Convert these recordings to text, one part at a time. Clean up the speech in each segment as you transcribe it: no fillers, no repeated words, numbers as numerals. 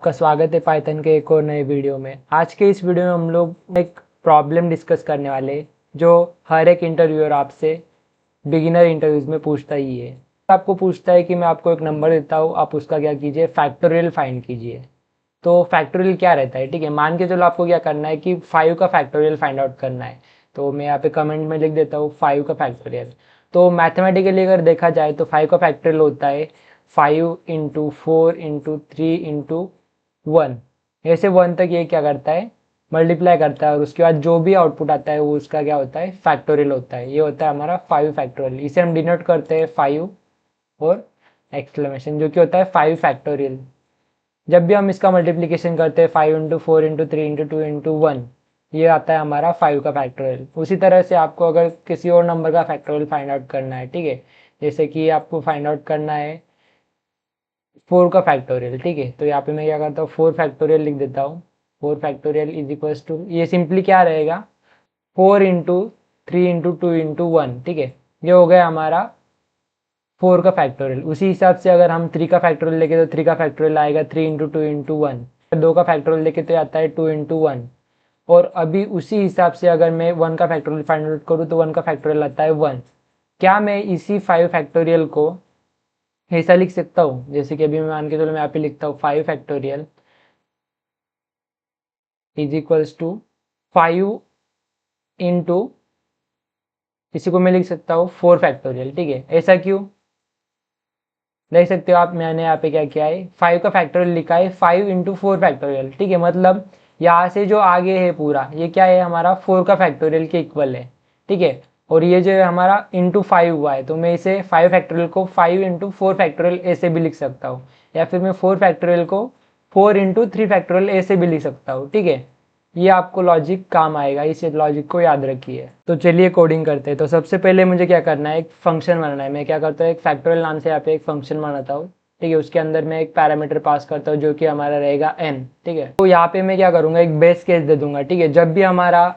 आपका स्वागत है पाइथन के एक और नए वीडियो में। आज के इस वीडियो में हम लोग एक प्रॉब्लम डिस्कस करने वाले हैं जो हर एक इंटरव्यूअर आपसे बिगिनर इंटरव्यूज में पूछता ही है। आपको पूछता है कि मैं आपको एक नंबर देता हूँ, आप उसका क्या कीजिए, फैक्टोरियल फाइंड कीजिए। तो फैक्टोरियल क्या रहता है, ठीक है। मान के चलो आपको क्या करना है कि 5 का फैक्टोरियल फाइंड आउट करना है। तो मैं यहाँ पे कमेंट में लिख देता हूँ 5 का फैक्टोरियल। तो मैथमेटिकली अगर देखा जाए तो 5 का फैक्टोरियल होता है 5 इंटू 4 इंटू 3 इंटू 1। ऐसे 1 तक ये क्या करता है, मल्टीप्लाई करता है, और उसके बाद जो भी आउटपुट आता है वो उसका क्या होता है, फैक्टोरियल होता है। ये होता है हमारा 5 फैक्टोरियल। इसे हम डिनोट करते हैं 5 और एक्सक्लेमेशन, जो कि होता है 5 फैक्टोरियल। जब भी हम इसका मल्टीप्लीकेशन करते हैं 5 इंटू 4 इंटू 3 इंटू 2 इंटू 1, ये आता है हमारा 5 का फैक्टोरियल। उसी तरह से आपको अगर किसी और नंबर का फैक्टोरियल फाइंड आउट करना है, ठीक है, जैसे कि आपको फाइंड आउट करना है 4 का फैक्टोरियल, ठीक है। तो यहाँ पे मैं क्या करता हूँ, 4 फैक्टोरियल लिख देता हूँ। 4 फैक्टोरियल इज इक्वल्स टू, ये सिंपली क्या रहेगा, 4 इंटू 3 इंटू 2 इंटू 1, ठीक है। ये हो गया हमारा 4 का फैक्टोरियल। उसी हिसाब से अगर हम 3 का फैक्टोरियल लेके तो 3 का फैक्टोरियल आएगा 3 इंटू 2 इंटू 1। 2 का फैक्टोरियल लेके तो आता है 2 इंटू 1। और अभी उसी हिसाब से अगर मैं 1 का फैक्टोरियल फाइंड आउट करूँ तो 1 का फैक्टोरियल आता है 1। क्या मैं इसी 5 फैक्टोरियल को ऐसा लिख सकता हूँ, जैसे कि अभी मैं मान के चलो मैं यहाँ पे लिखता हूँ 5 factorial is equals to 5 into, इसी को मैं लिख सकता हूँ 4 फैक्टोरियल, ठीक है। ऐसा क्यों, देख सकते हो आप, मैंने यहाँ पे क्या किया है, 5 का फैक्टोरियल लिखा है 5 इंटू 4 फैक्टोरियल, ठीक है। मतलब यहाँ से जो आगे है पूरा ये क्या है, हमारा 4 का फैक्टोरियल के इक्वल है, ठीक है। और ये जो है हमारा इंटू 5 हुआ है, तो मैं इसे 5 फैक्टोरियल को 5 इंटू 4 फैक्टोरियल ऐसे भी लिख सकता हूँ, या फिर मैं 4 फैक्टोरियल को 4 इंटू 3 फैक्टोरियल ऐसे भी लिख सकता हूँ, ठीक है। ये आपको लॉजिक काम आएगा, इस लॉजिक को याद रखिए। तो चलिए कोडिंग करते हैं। तो सबसे पहले मुझे क्या करना है, एक फंक्शन बनाना है। मैं क्या करता हूँ, एक फैक्टोरियल नाम से यहाँ पे एक फंक्शन बनाता हूँ, ठीक है। उसके अंदर मैं एक पैरामीटर पास करता हूँ जो कि हमारा रहेगा n, ठीक है। तो यहाँ पे मैं क्या करूँगा, एक बेस केस दे दूंगा, ठीक है। जब भी हमारा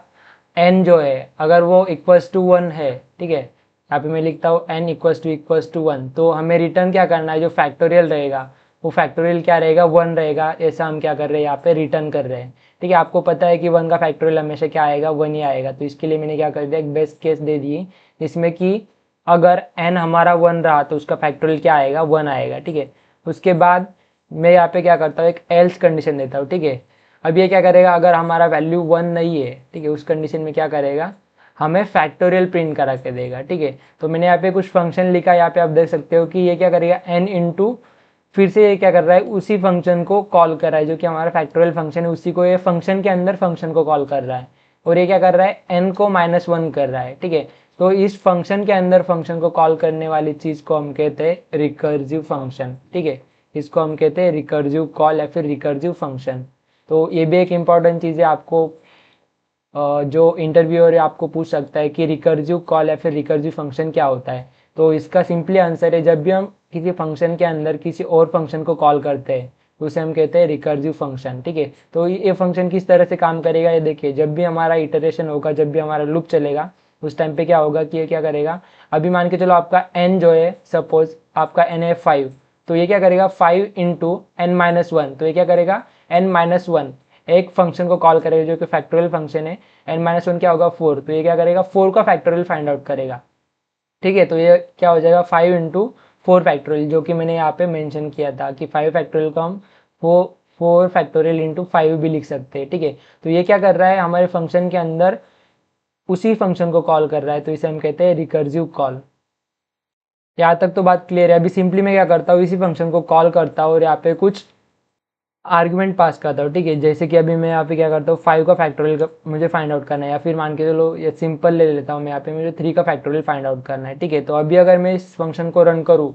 n जो है अगर वो इक्वल्स टू 1 है, ठीक है, यहाँ पे मैं लिखता हूँ n इक्वल्स टू 1, तो हमें रिटर्न क्या करना है, जो फैक्टोरियल रहेगा वो फैक्टोरियल क्या रहेगा, 1 रहेगा। ऐसा हम क्या कर रहे हैं, यहाँ पे रिटर्न कर रहे हैं, ठीक है। आपको पता है कि 1 का फैक्टोरियल हमेशा क्या आएगा, 1 ही आएगा। तो इसके लिए मैंने क्या कर दिया, एक बेस्ट केस दे दिए जिसमें कि अगर n हमारा 1 रहा तो उसका फैक्टोरियल क्या आएगा, 1 आएगा, ठीक है। उसके बाद मैं यहाँ पे क्या करता हूँ, एक एल्स कंडीशन देता हूँ, ठीक है। अब ये क्या करेगा, अगर हमारा वैल्यू 1 नहीं है, ठीक है, उस कंडीशन में क्या करेगा, हमें फैक्टोरियल प्रिंट करा के देगा, ठीक है। तो मैंने यहाँ पे कुछ फंक्शन लिखा, यहाँ पे आप देख सकते हो कि ये क्या करेगा, n इंटू, फिर से ये क्या कर रहा है, उसी फंक्शन को कॉल कर रहा है जो कि हमारा फैक्टोरियल फंक्शन है, उसी को ये फंक्शन के अंदर फंक्शन को कॉल कर रहा है। और ये क्या कर रहा है, n को -1 कर रहा है, ठीक है। तो इस फंक्शन के अंदर फंक्शन को कॉल करने वाली चीज को हम कहते हैं रिकर्सिव फंक्शन, ठीक है। इसको हम कहते हैं रिकर्सिव कॉल या फिर रिकर्सिव फंक्शन। तो ये भी एक इम्पॉर्टेंट चीज़ है, आपको जो इंटरव्यूअर आपको पूछ सकता है कि रिकर्सिव कॉल या फिर रिकर्सिव फंक्शन क्या होता है। तो इसका सिंपली आंसर है, जब भी हम किसी फंक्शन के अंदर किसी और फंक्शन को कॉल करते हैं उसे हम कहते हैं रिकर्सिव फंक्शन, ठीक है। तो ये फंक्शन किस तरह से काम करेगा, ये देखिए, जब भी हमारा इटरेशन होगा, जब भी हमारा लूप चलेगा, उस टाइम पे क्या होगा कि ये क्या करेगा, अभी मान के चलो आपका n जो है, सपोज आपका n है 5, तो ये क्या करेगा 5 इंटू n-1, तो ये क्या करेगा n-1 एक फंक्शन को कॉल करेगा जो कि फैक्टोरियल फंक्शन है। n-1 क्या होगा 4, तो ये क्या करेगा 4 का फैक्टोरियल फाइंड आउट करेगा, ठीक है। तो ये क्या हो जाएगा 5 इंटू 4 फैक्टोरियल, जो कि मैंने यहाँ पे मेंशन किया था कि 5 फैक्टोरियल को हम 4 फैक्टोरियल इंटू 5 भी लिख सकते हैं, ठीक है। तो ये क्या कर रहा है, हमारे फंक्शन के अंदर उसी फंक्शन को कॉल कर रहा है, तो इसे हम कहते हैं रिकर्सिव कॉल। यहाँ तक तो बात क्लियर है। अभी सिंपली मैं क्या करता हूँ, इसी फंक्शन को कॉल करता हूँ और यहाँ पे कुछ आर्गुमेंट पास करता हूँ, ठीक है। जैसे कि अभी मैं यहाँ पे क्या करता हूँ, 5 का फैक्टोरियल मुझे फाइंड आउट करना है, या फिर मान के चलो ये सिंपल ले लेता हूँ मैं, यहाँ पे मुझे 3 का फैक्टोरियल फाइंड आउट करना है, ठीक है। तो अभी अगर मैं इस फंक्शन को रन करूँ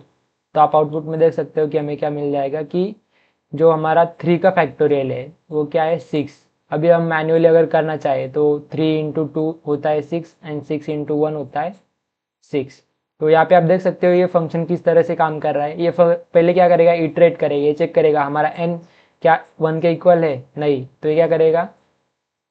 तो आप आउटपुट में देख सकते हो कि हमें क्या मिल जाएगा कि जो हमारा 3 का फैक्टोरियल है वो क्या है 6। अभी हम मैन्युअली अगर करना चाहे तो 3 इंटू 2 होता है 6 एंड 6 इंटू 1 होता है 6। तो यहाँ पे आप देख सकते हो ये फंक्शन किस तरह से काम कर रहा है। ये पहले क्या करेगा, इटरेट करेगा, ये चेक करेगा हमारा n क्या 1 के इक्वल है, नहीं, तो ये क्या करेगा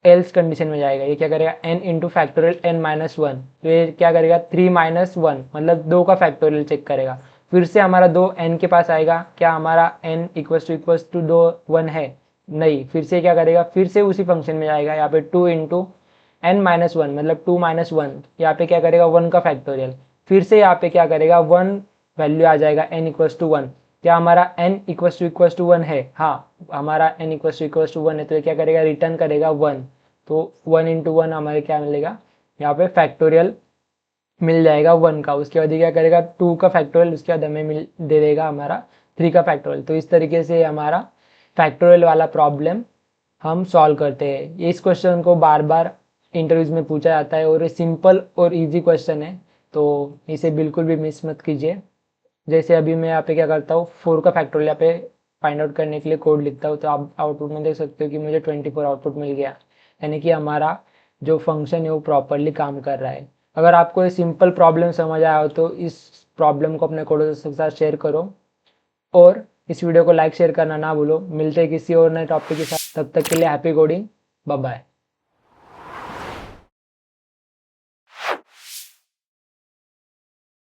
एल्स कंडीशन में जाएगा। ये क्या करेगा n इंटू फैक्टोरियल n-1, तो ये क्या करेगा 3 - 1 मतलब 2 का फैक्टोरियल चेक करेगा। फिर से हमारा 2 n के पास आएगा, क्या हमारा n इक्वल्स टू 2 1 है? नहीं, फिर से क्या करेगा, फिर से उसी फंक्शन में जाएगा, यहाँ पे 2 इंटू n माइनस वन मतलब 2 माइनस वन, यहाँ पे क्या करेगा 1 का फैक्टोरियल, फिर से यहाँ पे क्या करेगा 1 वैल्यू आ जाएगा n इक्वल्स टू 1, क्या हमारा n इक्वल्स टू 1 है? हाँ, हमारा n इक्वल्स टू 1 है, तो ये क्या करेगा रिटर्न करेगा 1, तो 1 इंटू 1 हमारे क्या मिलेगा यहाँ पे फैक्टोरियल मिल जाएगा 1 का, उसके बाद क्या करेगा 2 का फैक्टोरियल, उसके बाद हमें दे देगा हमारा 3 का फैक्टोरियल। तो इस तरीके से हमारा फैक्टोरियल वाला प्रॉब्लम हम सॉल्व करते हैं। इस क्वेश्चन को बार बार इंटरव्यूज में पूछा जाता है और ये सिंपल और इजी क्वेश्चन है, तो इसे बिल्कुल भी मिस मत कीजिए। जैसे अभी मैं यहाँ पे क्या करता हूँ 4 का फैक्टोरियल यहाँ पे फाइंड आउट करने के लिए कोड लिखता हूँ, तो आप आउटपुट में देख सकते हो कि मुझे 24 आउटपुट मिल गया, यानी कि हमारा जो फंक्शन है वो प्रॉपरली काम कर रहा है। अगर आपको ये सिंपल प्रॉब्लम समझ आया हो तो इस प्रॉब्लम को अपने कोडर्स के साथ शेयर करो और इस वीडियो को लाइक शेयर करना ना भूलो। मिलते हैं किसी और नए टॉपिक के साथ, तब तक के लिए हैप्पी कोडिंग, बाय बाय।